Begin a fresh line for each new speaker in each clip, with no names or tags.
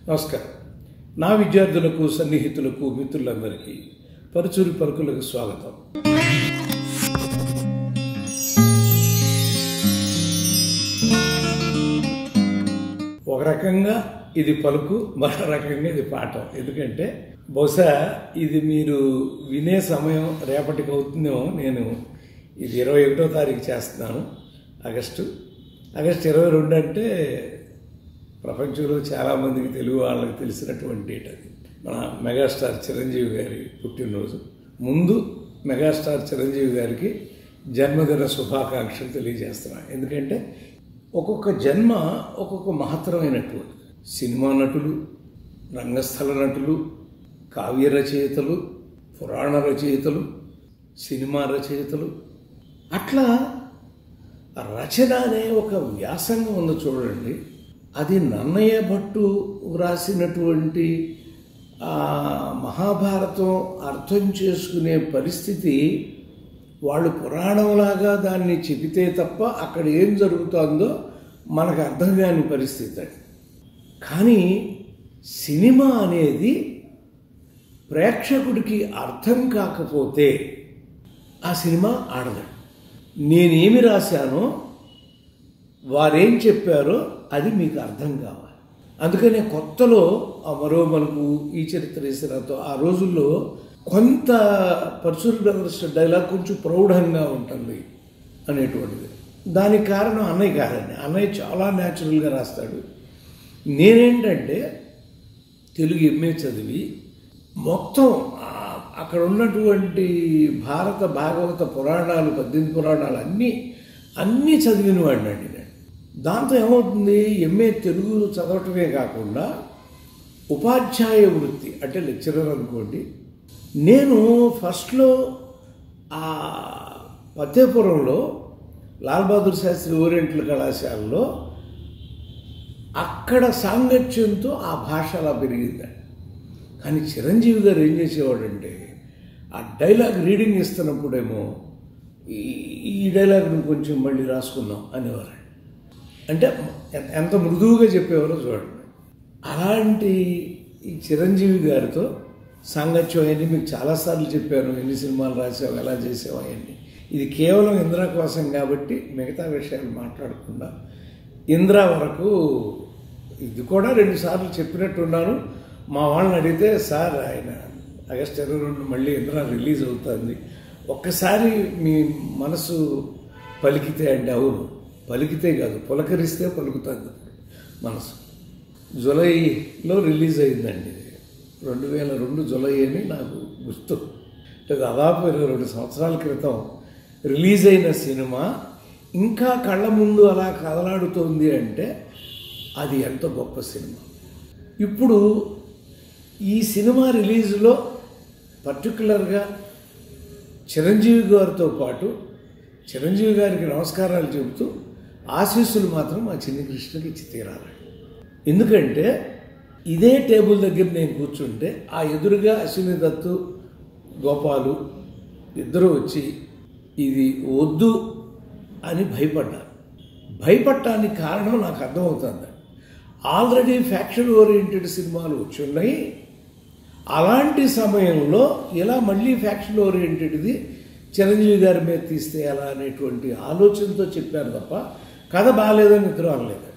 నమస్కారం. నా విద్యార్థులకు, సన్నిహితులకు, మిత్రులందరికీ పరుచూరి పలుకులకు స్వాగతం. ఒక రకంగా ఇది పలుకు, మరో రకంగా ఇది పాఠం. ఎందుకంటే బహుశా ఇది మీరు వినే సమయం రేపటికి అవుతుందేమో. నేను ఇది 21వ తారీఖు చేస్తున్నాను, ఆగస్టు 22 అంటే ప్రపంచంలో చాలామందికి తెలుగు వాళ్ళకి తెలిసినటువంటి డేట్. అది మన మెగాస్టార్ చిరంజీవి గారి పుట్టినరోజు. ముందు మెగాస్టార్ చిరంజీవి గారికి జన్మదిన శుభాకాంక్షలు తెలియజేస్తున్నాను. ఎందుకంటే ఒక్కొక్క జన్మ ఒక్కొక్క మహత్తరమైనటువంటి సినిమా నటులు, రంగస్థల నటులు, కావ్య రచయితలు, పురాణ రచయితలు, సినిమా రచయితలు, అట్లా రచన అనే ఒక వ్యాసంగం ఉంది చూడండి. అది నన్నయ్య భట్టు వ్రాసినటువంటి మహాభారతం అర్థం చేసుకునే పరిస్థితి వాళ్ళు పురాణంలాగా దాన్ని చెబితే తప్ప అక్కడ ఏం జరుగుతుందో మనకు అర్థం కాని పరిస్థితి. అది కానీ సినిమా అనేది ప్రేక్షకుడికి అర్థం కాకపోతే ఆ సినిమా ఆడదు. నేనేమి రాశానో, వారేం చెప్పారో అది మీకు అర్థం కావాలి. అందుకనే కొత్తలో మరో మనకు ఈ చరిత్ర వేసినతో ఆ రోజుల్లో కొంత పరుచూరి బ్రదర్స్ డైలాగ్ కొంచెం ప్రౌఢంగా ఉంటుంది అనేటువంటిది. దానికి కారణం అన్నయ్య కాదండి. అన్నయ్య చాలా న్యాచురల్గా రాస్తాడు. నేనేంటంటే తెలుగు ఎంఏ చదివి మొత్తం అక్కడ ఉన్నటువంటి భారత భాగవత పురాణాలు, 18 పురాణాలు అన్నీ చదివిన వాడిని అండి నేను. దాంతో ఏమవుతుంది, ఎంఏ తెలుగు చదవటమే కాకుండా ఉపాధ్యాయ వృత్తి అంటే లెక్చరర్ అనుకోండి. నేను ఫస్ట్లో ఫతేపురంలో లాల్ బహదూర్ శాస్త్రి ఓరియంటల్ కళాశాలలో అక్కడ సాంగత్యంతో ఆ భాష అలా పెరిగిందండి. కానీ చిరంజీవి గారు ఏం చేసేవాడంటే ఆ డైలాగ్ రీడింగ్ ఇస్తున్నప్పుడేమో ఈ డైలాగ్ను కొంచెం మళ్ళీ రాసుకుందాం అనేవారు. అంటే ఎంత మృదువుగా చెప్పేవారో చూడండి. అలాంటి ఈ చిరంజీవి గారితో సాంగత్యం అవన్నీ మీకు చాలాసార్లు చెప్పాను. ఎన్ని సినిమాలు రాసావు, ఎలా చేసావు అవన్నీ. ఇది కేవలం ఇంద్ర కోసం కాబట్టి మిగతా విషయాలు మాట్లాడకుండా ఇంద్ర వరకు ఇది కూడా 2 సార్లు చెప్పినట్టున్నాను. మా వాళ్ళని అడిగితే, సార్ ఆయన ఆగస్టు 22 మళ్ళీ ఇంద్ర రిలీజ్ అవుతుంది, ఒక్కసారి మీ మనసు పలికితే అంటే అవును, పలికితే కాదు పులకరిస్తే పలుకుతుంది మనసు. జూలైలో రిలీజ్ అయిందండి. 2002 జూలై అని నాకు గుర్తు. దాదాపు 22 సంవత్సరాల క్రితం రిలీజ్ అయిన సినిమా ఇంకా కళ్ళ ముందు అలా కదలాడుతోంది అంటే అది ఎంత గొప్ప సినిమా. ఇప్పుడు ఈ సినిమా రిలీజ్లో పర్టికులర్గా చిరంజీవి గారితో పాటు చిరంజీవి గారికి నమస్కారాలు చెబుతూ ఆశీస్సులు మాత్రం మా చిన్ని కృష్ణకి ఇచ్చి తీరాలి. ఎందుకంటే ఇదే టేబుల్ దగ్గర నేను కూర్చుంటే ఆ ఎదురుగా అశ్విని దత్తు, గోపాలు ఇద్దరు వచ్చి ఇది వద్దు అని భయపడటానికి కారణం నాకు అర్థమవుతుంది. ఆల్రెడీ ఫ్యాక్షన్ ఓరియంటెడ్ సినిమాలు వచ్చి ఉన్నాయి. అలాంటి సమయంలో ఇలా మళ్ళీ ఫ్యాక్షన్ ఓరియంటెడ్ది చిరంజీవి గారి మీద తీస్తే ఎలా అనేటువంటి ఆలోచనతో చెప్పాను తప్ప కథ బాగాలేదని ఇద్దరు అనలేదు.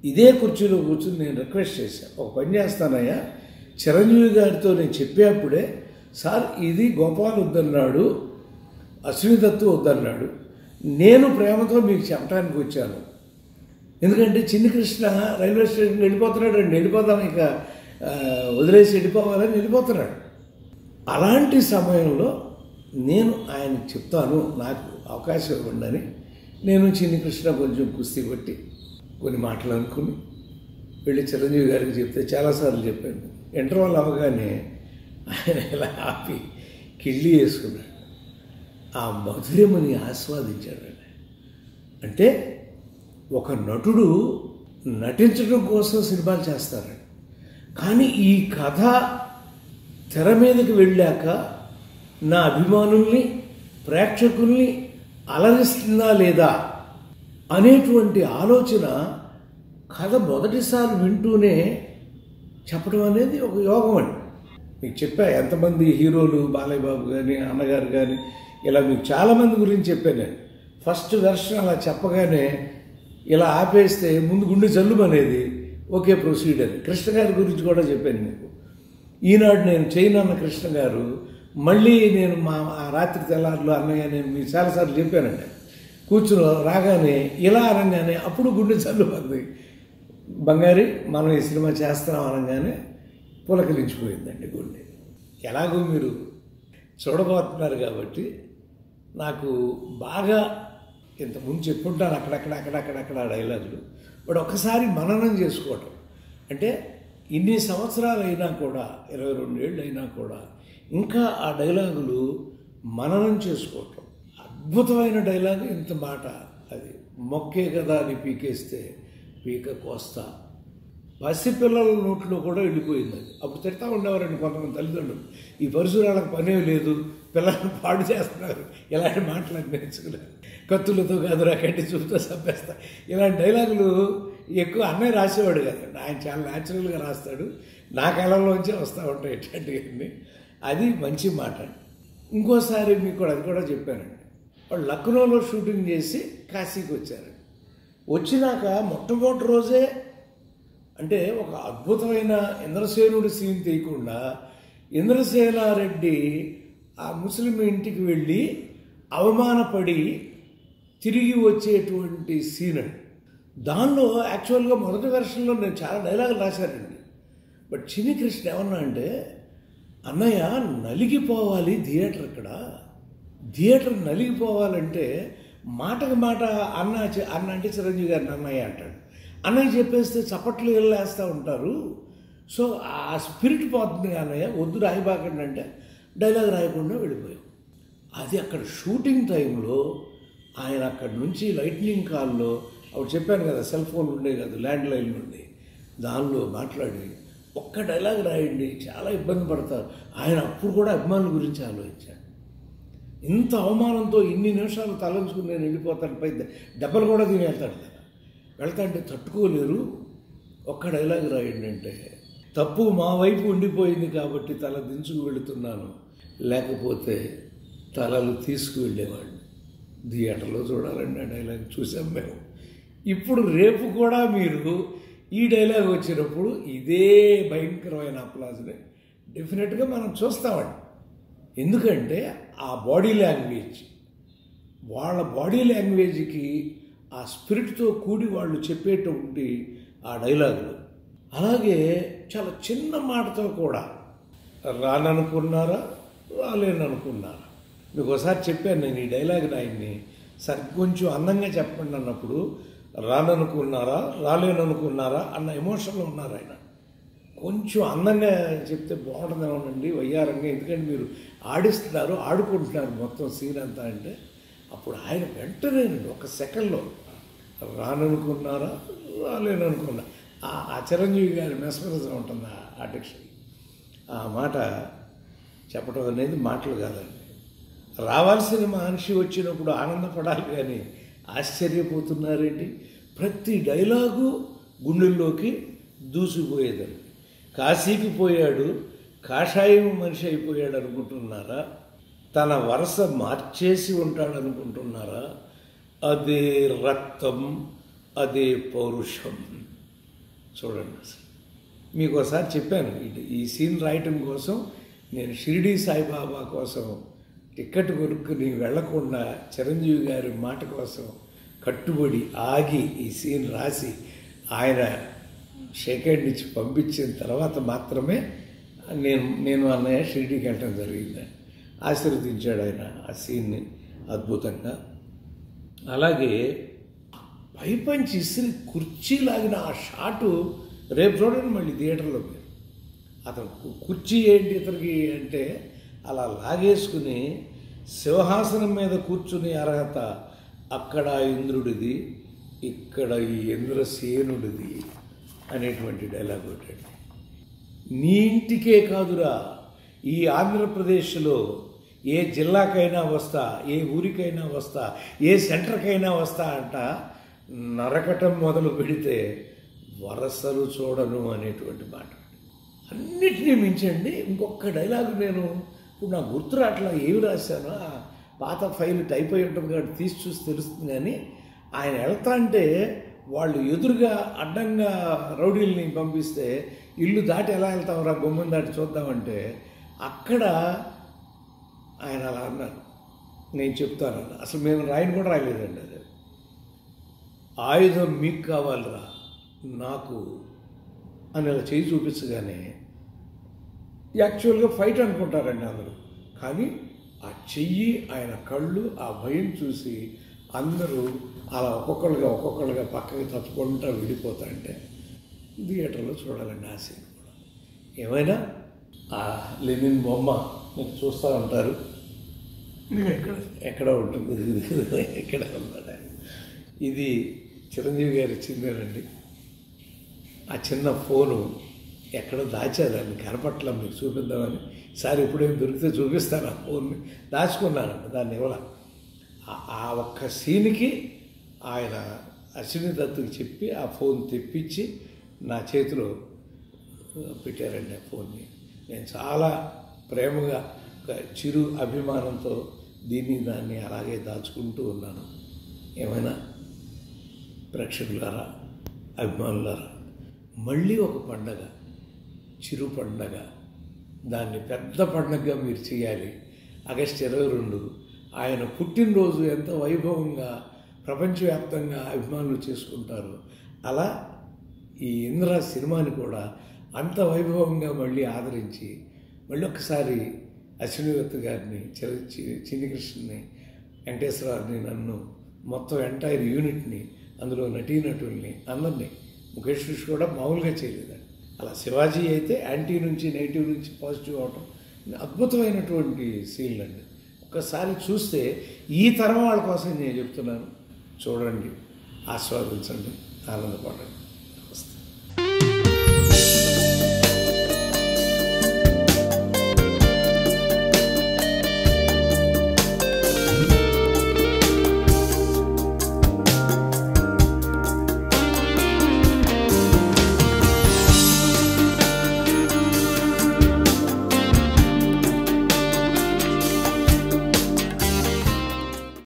ఇదే కుర్చీలో కూర్చుని నేను రిక్వెస్ట్ చేశాను, ఒక పని చేస్తానయ్యా, చిరంజీవి గారితో నేను చెప్పేప్పుడే సార్ ఇది గోపాల్ వద్దన్నాడు, అశ్విని దత్తు వద్దన్నాడు, నేను ప్రేమతో మీకు చెప్పడానికి వచ్చాను. ఎందుకంటే చిన్ని కృష్ణ రైల్వే స్టేషన్కి వెళ్ళిపోతున్నాడు అండి, వెళ్ళిపోతాం ఇక వదిలేసి వెళ్ళిపోవాలని వెళ్ళిపోతున్నాడు. అలాంటి సమయంలో నేను ఆయనకు చెప్తాను, నాకు అవకాశం ఇవ్వండి అని నేను చిన్ని కృష్ణ కొంచెం కుస్తీ కొట్టి కొన్ని మాటలు అనుకుని వెళ్ళి చిరంజీవి గారికి చెప్తే చాలాసార్లు చెప్పాను. ఇంటర్వల్ అవగానే ఆయన ఇలా ఆపి కిళ్ళి వేసుకున్నాడు. ఆ మధురమని ఆస్వాదించాడండి. అంటే ఒక నటుడు నటించడం కోసం సినిమాలు చేస్తారండి. కానీ ఈ కథ తెర మీదకి వెళ్ళాక నా అభిమానుల్ని, ప్రేక్షకుల్ని అలరిస్తుందా లేదా అనేటువంటి ఆలోచన కథ మొదటిసారి వింటూనే చెప్పడం అనేది ఒక యోగం అండి. మీకు చెప్పా ఎంతమంది హీరోలు, బాలయ్య బాబు కానీ, అన్నగారు కానీ, ఇలా మీకు చాలామంది గురించి చెప్పాను నేను. ఫస్ట్ వెర్షన్ అలా చెప్పగానే ఇలా ఆపేస్తే ముందు గుండె జల్లు అనేది ఓకే ప్రొసీడ్ అని. కృష్ణ గారి గురించి కూడా చెప్పాను మీకు. ఈనాడు నేను చేయనన్న కృష్ణ గారు మళ్ళీ నేను ఆ రాత్రి తెల్లారులు అన్నయ్య నేను మీకు చాలాసార్లు చెప్పానండి. కూర్చుని రాగానే ఇలా అనగానే అప్పుడు గుండె జల్లు అంది. బంగారి మనం ఈ సినిమా చేస్తున్నాం అనగానే పులకరించిపోయిందండి గుండె. ఎలాగో మీరు చూడబోతున్నారు కాబట్టి నాకు బాగా ఇంతకుముందు చెప్పుంటాను అక్కడక్కడ డైలాగులు. బట్ ఒక్కసారి మననం చేసుకోవటం అంటే ఇన్ని సంవత్సరాలు అయినా కూడా 22 ఏళ్ళు అయినా కూడా ఇంకా ఆ డైలాగులు మననం చేసుకోవటం. అద్భుతమైన డైలాగ్. ఇంత మాట అది మొక్కే కదా అని పీకేస్తే పీక కోస్తా. పసిపిల్లల నోట్లో కూడా వెళ్ళిపోయింది అది. అప్పుడు తిడతా ఉండేవారండి కొంతమంది తల్లిదండ్రులు, ఈ పరశురాళ్ళకి పనే లేదు, పిల్లల్ని పాడు చేస్తున్నారు, ఇలాంటి మాటలు నేర్చుకున్నారు. కత్తులతో కాదురా కట్టి చూపుతో చంపేస్తా. ఇలాంటి డైలాగులు ఎక్కువ అన్నయ్య రాసేవాడు కదండి. ఆయన చాలా న్యాచురల్గా రాస్తాడు. నా కళలోంచే వస్తూ ఉంటాయి ఇట్లాంటివన్నీ. అది మంచి మాట. ఇంకోసారి మీకు కూడా అది కూడా చెప్పానండి. వాళ్ళు లక్నోలో షూటింగ్ చేసి కాశీకి వచ్చారు. వచ్చినాక మొట్టమొదటి రోజే అంటే ఒక అద్భుతమైన ఇంద్రసేనుడి సీన్ తీయకుండా ఇంద్రసేనారెడ్డి ఆ ముస్లిం ఇంటికి వెళ్ళి అవమానపడి తిరిగి వచ్చేటువంటి సీన్ అండి. దానిలో యాక్చువల్గా మొదటి వెర్షన్లో నేను చాలా డైలాగులు రాశానండి. బట్ చిన్ని కృష్ణ ఏమన్నా అంటే, అన్నయ్య నలిగిపోవాలి థియేటర్, ఇక్కడ థియేటర్ నలిగిపోవాలంటే మాటకు మాట అన్న అంటే చిరంజీవి గారిని అన్నయ్య అంటాడు. అన్నయ్య చెప్పేస్తే చప్పట్లు వెళ్ళేస్తూ ఉంటారు. సో ఆ స్పిరిట్ పోతుంది అన్నయ్య, వద్దు రాయిబాకండి అంటే డైలాగ్ రాయకుండా వెళ్ళిపోయాం. అది అక్కడ షూటింగ్ టైంలో ఆయన అక్కడి నుంచి లైట్నింగ్ కాల్లో అప్పుడు చెప్పాను కదా, సెల్ ఫోన్ ఉండే కదా, ల్యాండ్ లైన్ నుండి దానిలో మాట్లాడి ఒక్క డైలాగ్ రాయండి, చాలా ఇబ్బంది పడతారు. ఆయన అప్పుడు కూడా అభిమానుల గురించి ఆలోచించాడు. ఇంత అవమానంతో ఇన్ని నిమిషాలు తలంచుకుని నేను వెళ్ళిపోతాను, పై దెబ్బలు కూడా తిని వెళ్తాడు కదా, వెళ్తా అంటే తట్టుకోలేరు, ఒక్క డైలాగ్ రాయండి అంటే, తప్పు మా వైపు ఉండిపోయింది కాబట్టి తల దించుకు వెళుతున్నాను, లేకపోతే తలలు తీసుకువెళ్ళేవాడిని. థియేటర్లో చూడాలండి ఆ డైలాగ్. చూసాం మేము. ఇప్పుడు రేపు కూడా మీరు ఈ డైలాగ్ వచ్చినప్పుడు ఇదే భయంకరమైన అప్లాజ్ని డెఫినెట్గా మనం చూస్తామండి. ఎందుకంటే ఆ బాడీ లాంగ్వేజ్, వాళ్ళ బాడీ లాంగ్వేజ్కి ఆ స్పిరిట్తో కూడి వాళ్ళు చెప్పేటువంటి ఆ డైలాగులు. అలాగే చాలా చిన్న మాటతో కూడా రాననుకున్నారా రాలేననుకున్నారా. మీకు ఒకసారి చెప్పాను నేను ఈ డైలాగ్ని ఆయన్ని, సరి కొంచెం అందంగా చెప్పండి అన్నప్పుడు రాననుకున్నారా రాలేననుకున్నారా అన్న ఎమోషన్లో ఉన్నారు ఆయన. కొంచెం అందంగా చెప్తే బాగుంటుందేమోనండి వయ్యారంగా, ఎందుకంటే మీరు ఆడిస్తున్నారు, ఆడుకుంటున్నారు మొత్తం సీన్ అంతా అంటే, అప్పుడు ఆయన వెంటనే ఒక సెకండ్లో రాననుకున్నారా రాలేననుకున్నా. ఆ చిరంజీవి గారి మెస్మరిజం ఉంటుంది ఆ డిక్షన్. ఆ మాట చెప్పడం అనేది మాటలు కాదండి. రావాల్సిన మనిషి వచ్చినప్పుడు ఆనందపడాలి కానీ ఆశ్చర్యపోతున్నారేంటి. ప్రతి డైలాగు గుండెల్లోకి దూసిపోయేదండి. కాశీకి పోయాడు, కాషాయం మనిషి అయిపోయాడు అనుకుంటున్నారా, తన వరుస మార్చేసి ఉంటాడు అనుకుంటున్నారా, అదే రక్తం అదే పౌరుషం. చూడండి, మీకు ఒకసారి చెప్పాను, ఈ సీన్ రాయటం కోసం నేను షిరిడీ సాయిబాబా కోసం టికెట్ కొనుక్కుని వెళ్లకుండా చిరంజీవి గారి మాట కోసం కట్టుబడి ఆగి ఈ సీన్ రాసి ఆయన సెకండ్ ఇచ్చి పంపించిన తర్వాత మాత్రమే నేను అన్నయ్య షిరిడీకి వెళ్ళటం జరిగిందని ఆశీర్వదించాడు ఆయన ఆ సీన్ని అద్భుతంగా. అలాగే పైపంచి ఇసిరి కుర్చీ లాగిన ఆ షాటు రేపు చూడండి మళ్ళీ థియేటర్లో. మీరు అతను కుర్చీ ఏంటి ఇతనికి అంటే అలా లాగేసుకుని సింహాసనం మీద కూర్చుని అర్హత అక్కడ ఇంద్రుడిది, ఇక్కడ ఈ ఇంద్రసేనుడిది అనేటువంటి డైలాగ్ ఒకటి. నీ ఇంటికే కాదురా, ఈ ఆంధ్రప్రదేశ్లో ఏ జిల్లాకైనా వస్తా, ఏ ఊరికైనా వస్తా, ఏ సెంటర్కైనా వస్తా అంట, నరకటం మొదలు పెడితే వరసలు చూడను అనేటువంటి మాట. అన్నిటినీ మించండి ఇంకొక డైలాగ్ నేను ఇప్పుడు నాకు గుర్తు రావట్లా ఏమి రాశానో, ఆ పాత ఫైల్ టైప్ అయి ఉంటుంది కాబట్టి తీసి చూసి తెలుస్తుంది. కానీ ఆయన వెళ్తా అంటే వాళ్ళు ఎదురుగా అడ్డంగా రౌడీల్ని పంపిస్తే ఇల్లు దాటి ఎలా వెళ్తాం రా గుమ్మం దాటి చూద్దామంటే అక్కడ ఆయన అలా అన్నారు. నేను చెప్తానన్న అసలు మేము రాయని కూడా రాయలేదండి. అది ఆయుధం మీకు కావాలిరా నాకు అని అలా చేయి చూపించగానే యాక్చువల్గా ఫైట్ అనుకుంటారండి అందరూ. కానీ ఆ చెయ్యి, ఆయన కళ్ళు, ఆ భయం చూసి అందరూ అలా ఒక్కొక్కరుగా పక్కకి తప్పుకుంటూ విడిపోతారంటే థియేటర్లో చూడాలండి ఆ సీన్ కూడా. ఏమైనా ఆ లెనిన్ బొమ్మ మీరు చూస్తూ ఉంటారు, ఎక్కడ ఉంటుంది, ఎక్కడ ఉన్నాడు. ఇది చిరంజీవి గారు ఇచ్చిందేనండి. ఆ చిన్న ఫోను ఎక్కడో దాచారండి, కనపట్ల మీకు చూపిద్దామని. ఈసారి ఎప్పుడేం దొరికితే చూపిస్తాను. ఆ ఫోన్ని దాచుకున్నానండి, దాన్ని ఇవ్వాల. ఆ ఒక్క సీన్కి ఆయన అశ్విని దత్తుకి చెప్పి ఆ ఫోన్ తెప్పించి నా చేతిలో పెట్టారండి. ఆ ఫోన్ని నేను చాలా ప్రేమగా చిరు అభిమానంతో దాన్ని అలాగే దాచుకుంటూ ఉన్నాను. ఏమైనా ప్రేక్షకులారా, అభిమానులారా, మళ్ళీ ఒక పండగ, చిరు పండగ, దాన్ని పెద్ద పండగగా మీరు చేయాలి. ఆగస్టు 22 ఆయన పుట్టినరోజు ఎంత వైభవంగా ప్రపంచవ్యాప్తంగా అభిమానులు చేసుకుంటారు, అలా ఈ ఇంద్ర సినిమాని కూడా అంత వైభవంగా మళ్ళీ ఆదరించి మళ్ళీ ఒకసారి అశ్విని దత్ గారిని, చిన్ని కృష్ణని, వెంకటేశ్వరరావుని, నన్ను మొత్తం ఎంటైర్ యూనిట్ని, అందులో నటీనటుల్ని అందరినీ, ముఖేష్ విష్ కూడా మామూలుగా చేయలేదండి. అలా శివాజీ అయితే యాంటీ నుంచి నెగిటివ్ నుంచి పాజిటివ్ అవటం అద్భుతమైనటువంటి సీన్లు అండి. ఒక్కసారి చూస్తే ఈ తరం వాళ్ళ కోసం నేను చెప్తున్నాను, చూడండి, ఆస్వాదించండి, ఆనందపడండి.